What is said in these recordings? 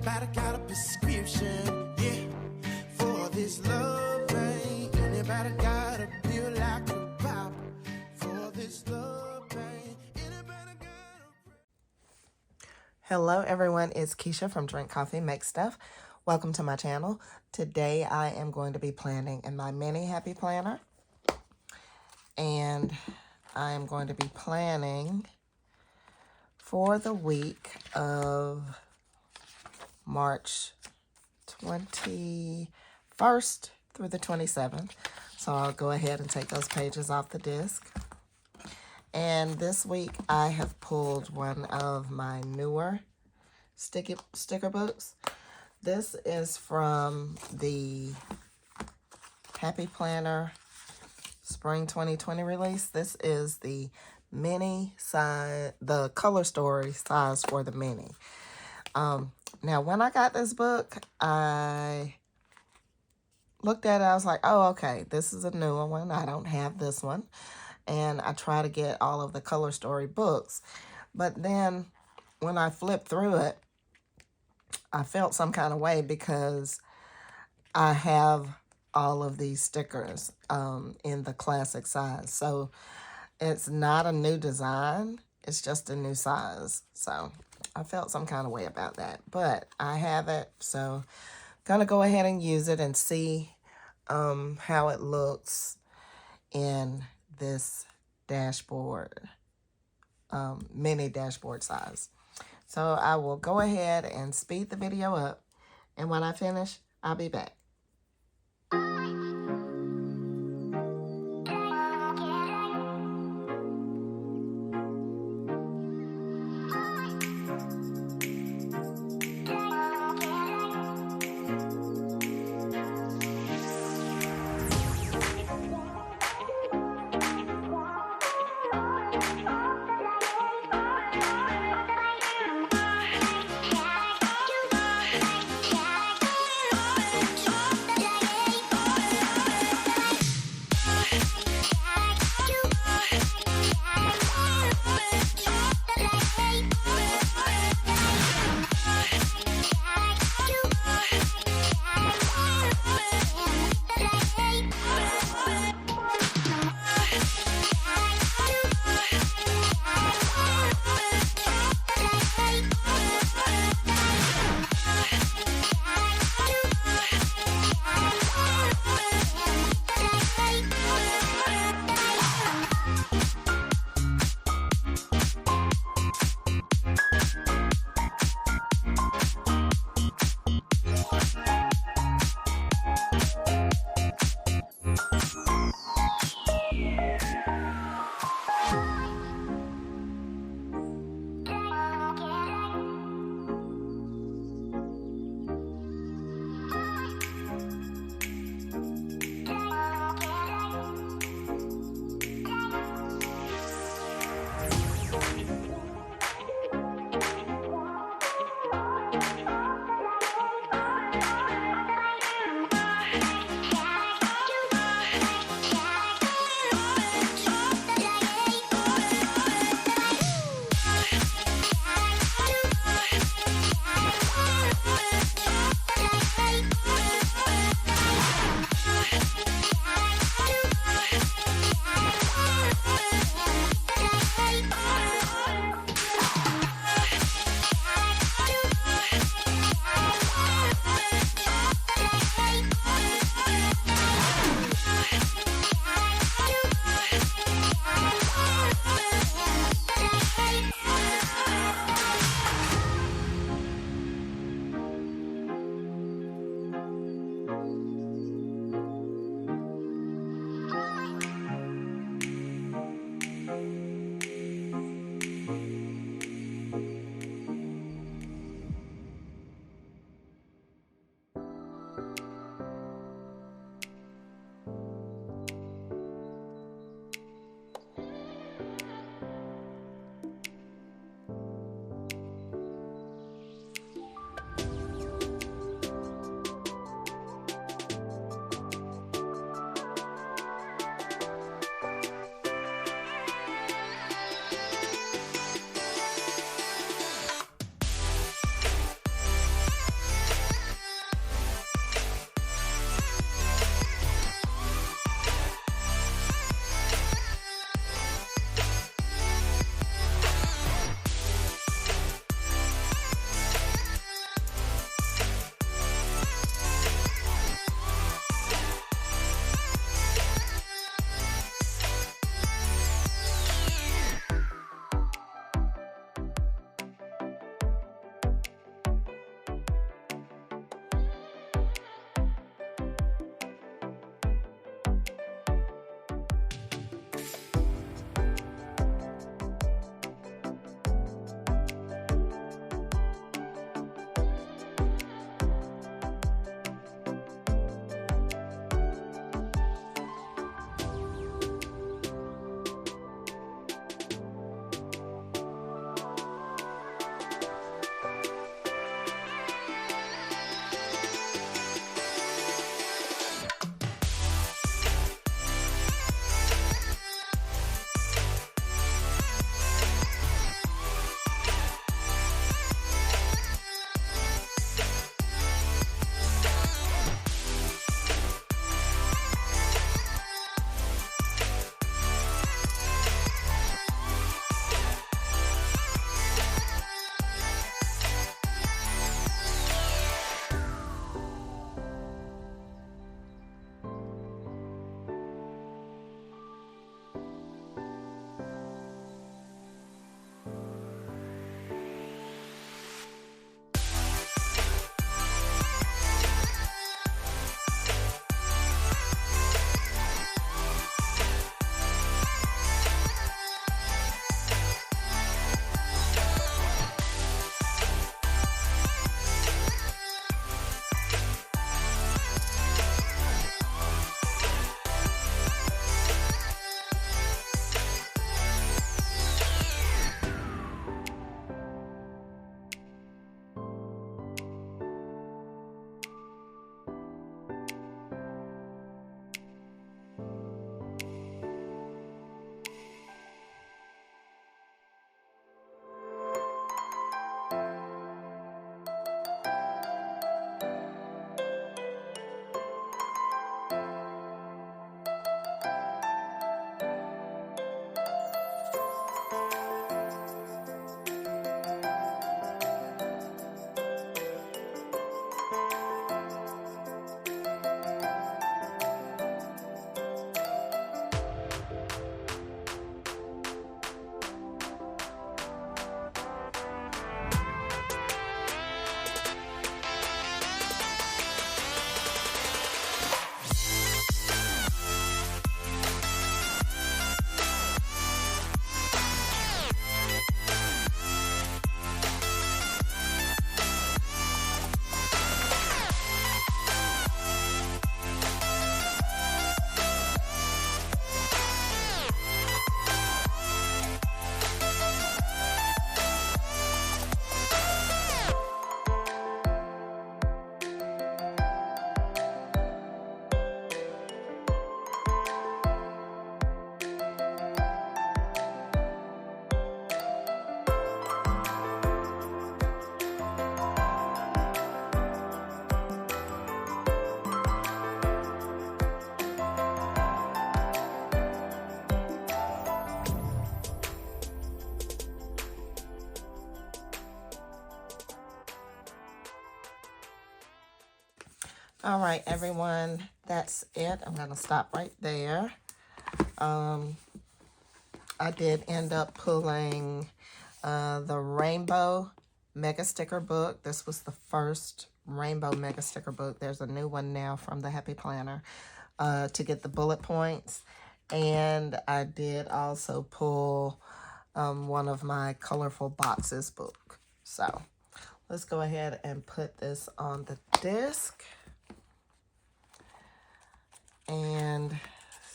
Anybody got a prescription, yeah, for this love pain? Anybody got a pill I could pop for this love pain? Anybody got a... Hello everyone, it's Keisha from Drink Coffee Make Stuff. Welcome to my channel. Today I am going to be planning in my mini happy planner. And I am going to be planning for the week of March 21st through the 27th. So I'll go ahead and take those pages off the disc. And this week I have pulled one of my newer sticker books. This is from the Happy Planner Spring 2020 release. This is the mini size, the color story size for the mini. Now, when I got this book, I looked at it. I was like, oh, okay, this is a newer one. I don't have this one. And I try to get all of the color story books. But then when I flipped through it, I felt some kind of way because I have all of these stickers in the classic size. So it's not a new design. It's just a new size. So I felt some kind of way about that. But I have it. So I'm going to go ahead and use it and see how it looks in this dashboard, mini dashboard size. So I will go ahead and speed the video up. And when I finish, I'll be back. All right, everyone, that's it. I'm going to stop right there. I did end up pulling the Rainbow Mega Sticker book. This was the first Rainbow Mega Sticker book. There's a new one now from the Happy Planner to get the bullet points. And I did also pull one of my Colorful Boxes book. So let's go ahead and put this on the disc and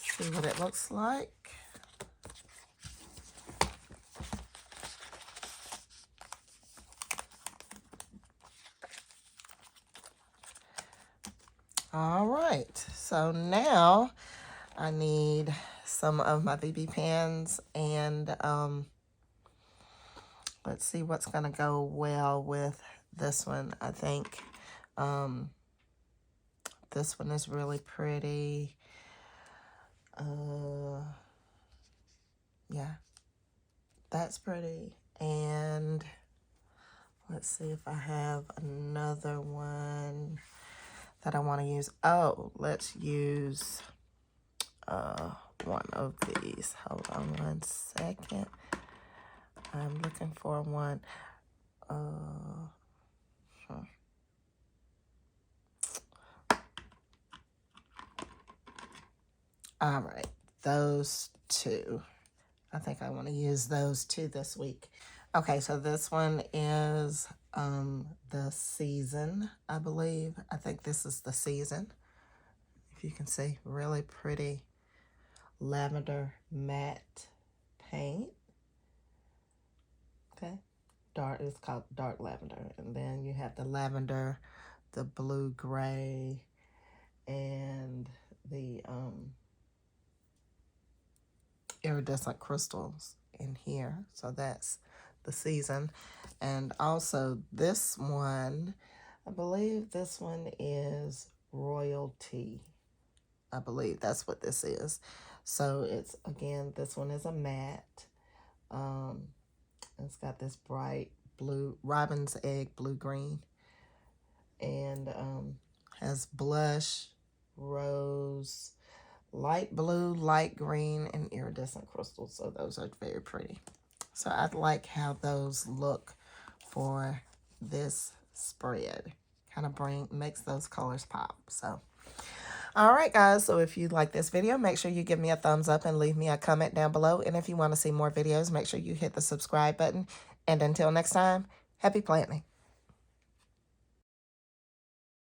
see what it looks like. All right, so now I need some of my BB pens, and let's see what's gonna go well with this one. I think this one is really pretty. Yeah, that's pretty. And let's see if I have another one that I want to use. Oh, let's use one of these. Hold on one second. I'm looking for one. All right, those two. I think I want to use those two this week. Okay, so this one is the Season, I believe. I think this is the Season. If you can see, really pretty lavender matte paint. Okay, dark, it's called dark lavender. And then you have the lavender, the blue gray, and the iridescent crystals in here. So that's the Season. And also this one, I believe this one is Royalty. I believe that's what this is. So it's, again, this one is a matte. It's got this bright blue, robin's egg blue-green. And has blush, rose, light blue, light green, and iridescent crystals. So those are very pretty. So I like how those look for this spread. Kind of makes those colors pop. So, all right, guys. So if you like this video, make sure you give me a thumbs up and leave me a comment down below. And if you want to see more videos, make sure you hit the subscribe button. And until next time, happy planting.